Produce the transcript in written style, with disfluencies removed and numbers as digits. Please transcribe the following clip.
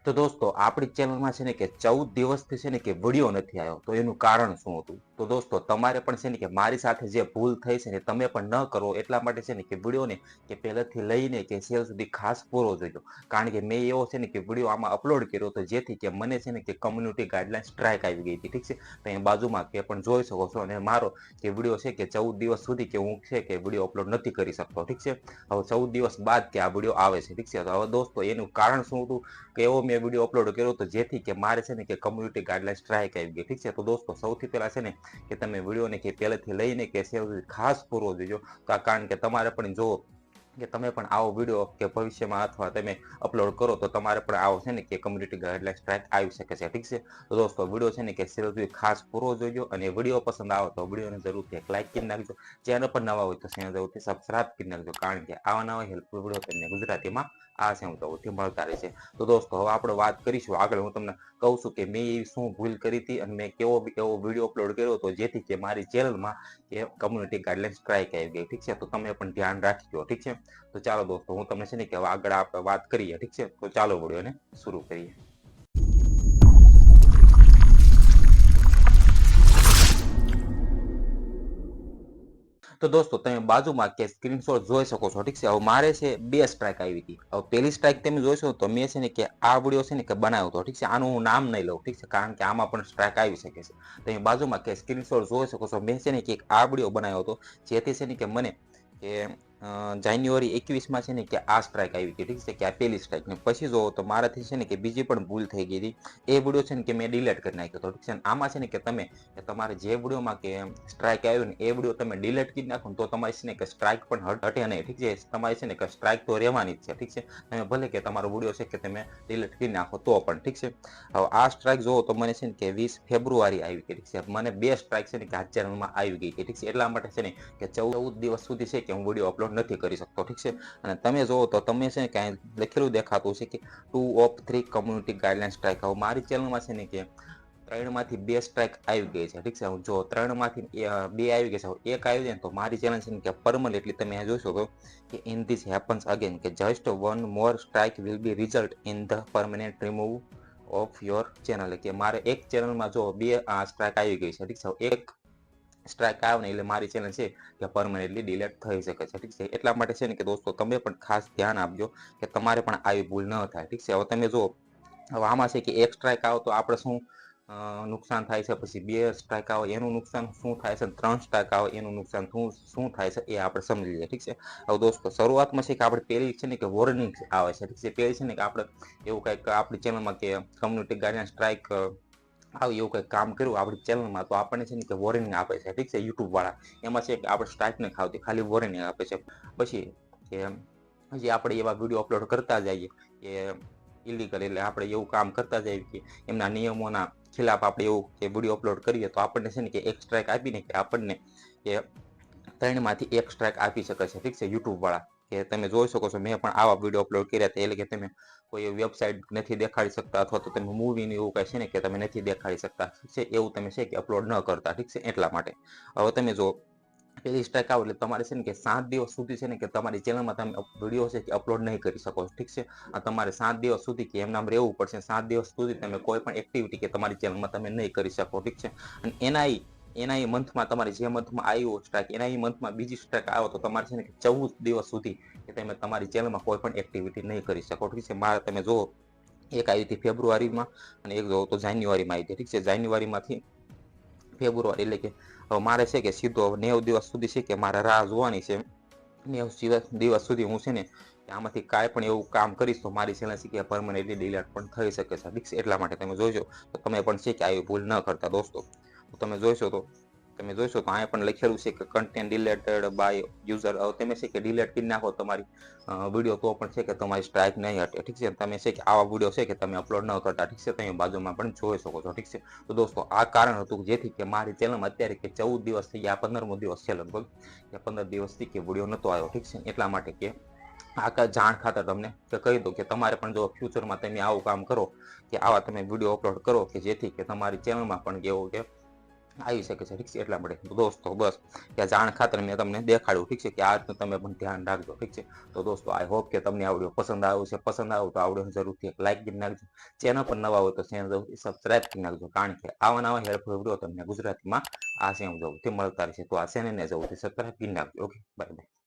તો દોસ્તો આપણી ચેનલમાં છે ને કે 14 દિવસથી છે ને કે વિડીયો નથી આવ્યો. તો એનું કારણ શું હતું? તો દોસ્તો તમારે પણ છે ને કે મારી સાથે જે ભૂલ થઈ છે ને તમે પણ ન કરો એટલા માટે છે ને કે વિડીયોને કે પહેલેથી લઈને કે છેલ્લે સુધી ખાસ પૂરો જોજો. કારણ કે મેં એવો છે ને કે વિડીયો આમાં અપલોડ કર્યો હતો જેથી કે મને છે ને કે કમ્યુનિટી ગાઈડલાઈન સ્ટ્રાઇક આવી ગઈ હતી. ઠીક છે, તો અહીં બાજુમાં કે પણ જોઈ શકો છો. અને મારો કે વિડીયો છે કે 14 દિવસ સુધી કે હું છે કે વિડીયો અપલોડ નથી કરી શકતો. ઠીક છે, હવે 14 દિવસ બાદ કે આ વિડીયો આવે છે. ઠીક છે, તો હવે દોસ્તો એનું કારણ શું હતું કે એવો મેં વિડીયો અપલોડ કર્યો હતો જેથી કે મારે છે ને કે કમ્યુનિટી ગાઈડલાઈન સ્ટ્રાઇક આવી ગઈ. ઠીક છે, તો દોસ્તો સૌથી પહેલા છે ને કે તમે વિડીયોને કે પહેલેથી લઈને કે ખાસ પૂરો જોજો. કારણ કે તમારે પણ જો કે તમે પણ આવો વિડીયો કે ભવિષ્યમાં અથવા તમે અપલોડ કરો તો તમારે પણ આવો છે ને કે કમ્યુનિટી ગાઈડલાઈન સ્ટ્રાઇક આવી શકે છે. ઠીક છે, તો દોસ્તો વિડીયો છે ને કે ખાસ પૂરો જોજો. અને વિડીયો પસંદ આવે તો વિડીયોને જરૂરથી એક લાઈક કરી નાખજો. ચેનલ પર નવા હોય તો ચેનલ જરૂરથી સબસ્ક્રાઇબ કરી નાખજો. કારણ કે આવા નવા હેલ્પફુલ વિડીયો તમને ગુજરાતીમાં આ સેવથી મળતા રહેશે. તો દોસ્તો હવે આપણે વાત કરીશું આગળ. હું તમને કહું છું કે મેં એવી શું ભૂલ કરી હતી અને મેં એવો વિડીયો અપલોડ કર્યો હતો જેથી કે મારી ચેનલમાં એ કમ્યુનિટી ગાઈડલાઈન સ્ટ્રાઇક આવી ગઈ. ઠીક છે, તો તમે પણ ધ્યાન રાખજો. ઠીક છે, તો ચાલો દોસ્તો હું તમને છે ને કે હવે આગળ આપણે વાત કરીએ. ઠીક છે, તો ચાલો વિડીયોને શરૂ કરીએ. તો દોસ્તો તમે બાજુમાં કે સ્ક્રીનશોટ જોઈ શકો છો. ઠીક છે, હવે મારે છે 2 સ્ટ્રાઇક આવી હતી. હવે પહેલી સ્ટ્રાઇક તમે જોશો તો મેં છે ને કે આ વિડીયો છે ને કે બનાવ્યો હતો. ઠીક છે, આનું હું નામ નહીં લઉં. ઠીક છે, કારણ કે આમાં પણ સ્ટ્રાઇક આવી શકે છે. તમે બાજુમાં કે સ્ક્રીનશોટ જોઈ શકો છો. મેં છે ને કે આ વિડીયો બનાવ્યો હતો જેથી છે ને કે મને કે જાન્યુઆરી 21માં છે ને કે આ સ્ટ્રાઇક આવી હતી. ઠીક છે, કે આ પહેલી સ્ટ્રાઇક ને પછી જોવો તો મારાથી છે ને કે બીજી પણ ભૂલ થઈ ગઈ હતી. એ વિડીયો છે ને કે મેં ડિલીટ કરી નાખ્યો હતો. ઠીક છે, આમાં છે ને કે તમે તમારે જે વિડીયોમાં કે સ્ટ્રાઇક આવ્યું ને એ વિડીયો તમે ડિલીટ કરી નાખો તો તમારી છે ને કે સ્ટ્રાઇક પણ હટે નહીં. ઠીક છે, તમારી છે ને કે સ્ટ્રાઇક તો રહેવાની જ છે. ઠીક છે, તમે ભલે કે તમારો વિડીયો છે કે તમે ડિલીટ કરી નાખો તો પણ. ઠીક છે, હવે આ સ્ટ્રાઇક જોવો તો મને છે ને કે 20 ફેબ્રુઆરી આવી ગઈ. ઠીક છે, મને 2 સ્ટ્રાઇક છે ને કે આ ચેનલમાં આવી ગઈ હતી. ઠીક છે, એટલા માટે છે ને કે 14 દિવસ સુધી છે કે હું વિડીયો અપલોડ નથી કરી શકતો. ઠીક છે, અને તમે જોવો તો તમે છે ને કે લખેલું દેખાતું છે કે 2 of 3 કમ્યુનિટી ગાઈડલાઈન સ્ટ્રાઇક. હવે મારી ચેનલમાં છે ને કે 3માંથી 2 સ્ટ્રાઇક આવી ગઈ છે. ઠીક છે, જો 3માંથી 2 આવી ગઈ છે, એક આવી જાય ને તો મારી ચેનલ છે ને કે પરમનન્ટલી તમે જોશો તો કે ઇન ધીસ હેપન્સ અગેન કે just one more strike will be result in the permanent remove of your channel. કે મારે એક ચેનલમાં જો 2 સ્ટ્રાઇક આવી ગઈ છે. ઠીક છે, એક સ્ટ્રાઇક આવે ને એટલે મારી ચેનલ છે કે પરમનન્ટલી ડિલીટ થઈ શકે છે. ઠીક છે, એટલા માટે છે ને કે દોસ્તો તમે પણ ખાસ ધ્યાન આપજો કે તમારે પણ આવી ભૂલ ન થાય. ઠીક છે, હવે તમે જો હવે આમાં છે કે એક સ્ટ્રાઇક આવે તો આપણે શું નુકસાન થાય છે, પછી 2 સ્ટ્રાઇક આવે એનું નુકસાન શું થાય છે, 3 સ્ટ્રાઇક આવે એનું નુકસાન શું થાય છે એ આપણે સમજી લઈએ. ઠીક છે, હવે દોસ્તો શરૂઆતમાં છે કે આપણે પહેલી છે ને કે વોર્નિંગ આવે છે. ઠીક છે, પહેલી છે ને કે આપણે એવું કંઈક આપણી ચેનલમાં કે કમ્યુનિટી ગાઈડલાઈન સ્ટ્રાઇક આવી એવું કંઈક કામ કર્યું આપણી ચેનલમાં તો આપણને છે ને કે વોર્નિંગ આપે છે. ઠીક છે, યુટ્યુબ વાળા એમાં છે કે આપણે સ્ટ્રાઇક નહીં ખાવતી, ખાલી વોર્નિંગ આપે છે. પછી કે હજી આપણે એવા વિડીયો અપલોડ કરતા જઈએ કે ઇલીગલ, એટલે આપણે એવું કામ કરતા જઈએ કે એમના નિયમોના ખિલાફ આપણે એવું કે વિડીયો અપલોડ કરીએ તો આપણને છે ને કે એક સ્ટ્રાઇક આપીને કે આપણને કે 3માંથી 1 સ્ટ્રાઇક આપી શકે છે. ઠીક છે, યુટ્યુબ વાળા કે તમે જોઈ શકો છો મેં પણ આવા વિડીયો અપલોડ કર્યા હતા. એટલે કે તમે કોઈ વેબસાઇટ નથી દેખાડી શકતા અથવા તો તમે મૂવીની એવું કાંઈ છે ને કે તમે નથી દેખાડી શકતા. ઠીક છે, એવું તમે છે કે અપલોડ ન કરતા. ઠીક છે, એટલા માટે હવે તમે જો પહેલી સ્ટ્રાઇક આવે એટલે તમારે છે ને કે 7 દિવસ સુધી છે ને કે તમારી ચેનલમાં તમે વિડીયો છે કે અપલોડ નહીં કરી શકો. ઠીક છે, આ તમારે 7 દિવસ સુધી કે એમ નામ રહેવું પડશે. 7 દિવસ સુધી તમે કોઈ પણ એક્ટિવિટી કે તમારી ચેનલમાં તમે નહીં કરી શકો. ઠીક છે, અને એના મંથમાં તમારે જે મંથમાં આવ્યો સ્ટ્રાઇક એના મંથમાં બીજી સ્ટ્રાઇક આવે તો તમારે છે ને કે 14 દિવસ સુધી કે તમે તમારી ચેનલમાં કોઈ પણ એક્ટિવિટી નહીં કરી શકો. ઠીક છે, મારે તમે જો એક આવી હતી ફેબ્રુઆરીમાં અને એક જોવો તો જાન્યુઆરીમાં આવી હતી. ઠીક છે, જાન્યુઆરીમાંથી ફેબ્રુઆરી એટલે કે હવે મારે છે કે સીધો 90 દિવસ સુધી છે કે મારે રાહ જોવાની છે. 90 દિવસ સુધી હું છે ને આમાંથી કાંઈ પણ એવું કામ કરીશ તો મારી ચેનલ છે કે પરમનન્ટલી ડિલીટ પણ થઈ શકે છે. ઠીક છે, એટલા માટે તમે જોજો તો તમે પણ છે કે આવી ભૂલ ન કરતા દોસ્તો. તમે જોશો તો અહીંયા પણ લખેલું છે કે કન્ટેન્ટ ડિલેટેડ બાય યુઝર. હવે તમે છે કે ડિલીટ કરી નાખો તમારી વિડીયો તો પણ છે કે તમારી સ્ટ્રાઇક નહીં હટે. ઠીક છે, તમે છે કે આવા વિડીયો છે કે તમે અપલોડ ન કરતા. ઠીક છે, તમે બાજુમાં પણ જોઈ શકો છો. ઠીક છે, તો દોસ્તો આ કારણ હતું જેથી કે મારી ચેનલમાં અત્યારે કે 14 દિવસ થઈ ગયા, 15મો દિવસ છે લગભગ કે 15 દિવસથી કે વિડીયો નહોતો આવ્યો. ઠીક છે, એટલા માટે કે આ જાણ ખાતર તમને કે કહી દઉં કે તમારે પણ જો ફ્યુચરમાં તમે આવું કામ કરો કે આવા તમે વિડીયો અપલોડ કરો કે જેથી કે તમારી ચેનલમાં પણ કેવું કે આવી શકે છે, ઠીક છે, એટલા માટે દોસ્તો બસ કે જાણ ખાતર મેં તમને દેખાડ્યું, ઠીક છે, કે આ રીતનું તમે પણ ધ્યાન રાખજો, ઠીક છે. તો દોસ્તો આઈ હોપ કે તમને આ વિડીયો પસંદ આવ્યો છે. પસંદ આવ્યો તો આ વિડીયોને જરૂરથી એક લાઈક કરી નાખજો. ચેનલ પર નવા હોય તો ચેનલ જરૂરથી સબસ્ક્રાઇબ કરી નાખજો, કારણ કે આવા નવા હેલ્પફુલ વિડીયો તમને ગુજરાતીમાં આ સેમ જરૂરથી મળતા રહેશે. તો આ ચેનલને જરૂરથી સબસ્ક્રાઇબ કરી નાખજો. Okay, bye bye.